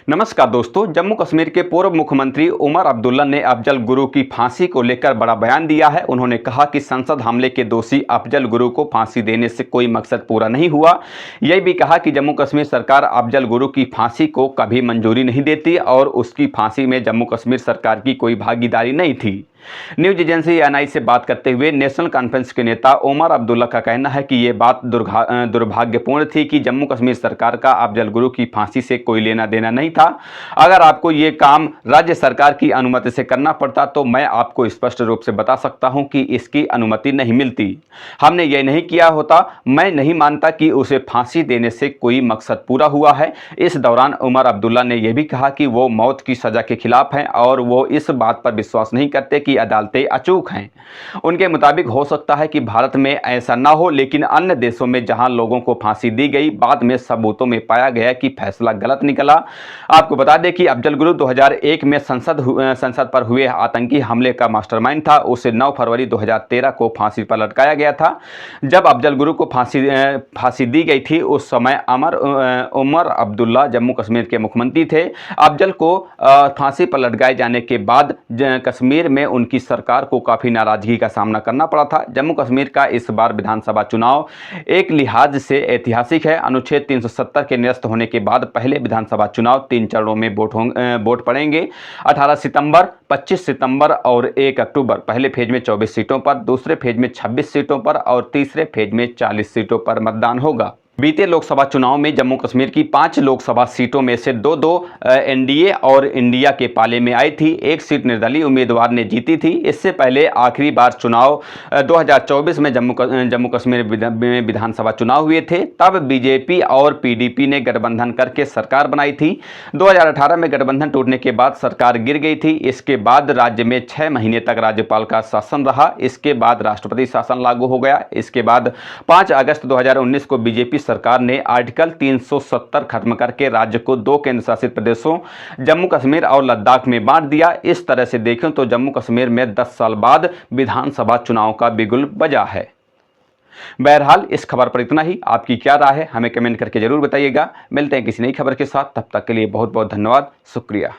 नमस्कार दोस्तों। जम्मू कश्मीर के पूर्व मुख्यमंत्री उमर अब्दुल्ला ने अफजल गुरु की फांसी को लेकर बड़ा बयान दिया है। उन्होंने कहा कि संसद हमले के दोषी अफजल गुरु को फांसी देने से कोई मकसद पूरा नहीं हुआ। यह भी कहा कि जम्मू कश्मीर सरकार अफजल गुरु की फांसी को कभी मंजूरी नहीं देती और उसकी फांसी में जम्मू कश्मीर सरकार की कोई भागीदारी नहीं थी। न्यूज एजेंसी एएनआई से बात करते हुए नेशनल कॉन्फ्रेंस के नेता उमर अब्दुल्ला का कहना है कि ये बात दुर्भाग्यपूर्ण थी कि जम्मू कश्मीर सरकार का अफजल गुरु की फांसी से कोई लेना देना नहीं था। अगर आपको ये काम राज्य सरकार की अनुमति से करना पड़ता तो मैं आपको स्पष्ट रूप से बता सकता हूं कि इसकी अनुमति नहीं मिलती। हमने ये नहीं किया होता। मैं नहीं मानता कि उसे फांसी देने से कोई मकसद पूरा हुआ है। इस दौरान उमर अब्दुल्ला ने यह भी कहा कि वो मौत की सजा के खिलाफ हैं और वो इस बात पर विश्वास नहीं करते कि अदालतें अचूक हैं। उनके मुताबिक हो सकता है कि भारत में ऐसा ना हो, लेकिन अन्य देशों में जहां लोगों को फांसी दी गई, बाद में सबूतों में पाया गया कि फैसला गलत निकला। आपको बता दें कि अफजल गुरु 2001 में संसद पर हुए आतंकी हमले का मास्टरमाइंड था। उसे 9 फरवरी 2013 को फांसी पर लटकाया गया था। जब अफजल गुरु को फांसी दी गई थी उस समय उमर अब्दुल्ला जम्मू कश्मीर के मुख्यमंत्री थे। अफजल को फांसी पर लटकाए जाने के बाद कश्मीर में उनकी सरकार को काफ़ी नाराजगी का सामना करना पड़ा था। जम्मू कश्मीर का इस बार विधानसभा चुनाव एक लिहाज से ऐतिहासिक है। अनुच्छेद 370 के निरस्त होने के बाद पहले विधानसभा चुनाव 3 चरणों में वोट पड़ेंगे। 18 सितंबर, 25 सितंबर और 1 अक्टूबर। पहले फेज में 24 सीटों पर, दूसरे फेज में 26 सीटों पर और तीसरे फेज में 40 सीटों पर मतदान होगा। बीते लोकसभा चुनाव में जम्मू कश्मीर की 5 लोकसभा सीटों में से 2-2 एनडीए और इंडिया के पाले में आई थी। 1 सीट निर्दलीय उम्मीदवार ने जीती थी। इससे पहले आखिरी बार चुनाव 2024 में जम्मू कश्मीर में विधानसभा चुनाव हुए थे। तब बीजेपी और पीडीपी ने गठबंधन करके सरकार बनाई थी। 2018 में गठबंधन टूटने के बाद सरकार गिर गई थी। इसके बाद राज्य में 6 महीने तक राज्यपाल का शासन रहा। इसके बाद राष्ट्रपति शासन लागू हो गया। इसके बाद 5 अगस्त 2019 को बीजेपी सरकार ने आर्टिकल 370 खत्म करके राज्य को 2 केंद्र शासित प्रदेशों जम्मू कश्मीर और लद्दाख में बांट दिया। इस तरह से देखें तो जम्मू कश्मीर में 10 साल बाद विधानसभा चुनाव का बिगुल बजा है। बहरहाल इस खबर पर इतना ही। आपकी क्या राय है हमें कमेंट करके जरूर बताइएगा। मिलते हैं किसी नई खबर के साथ। तब तक के लिए बहुत बहुत धन्यवाद। शुक्रिया।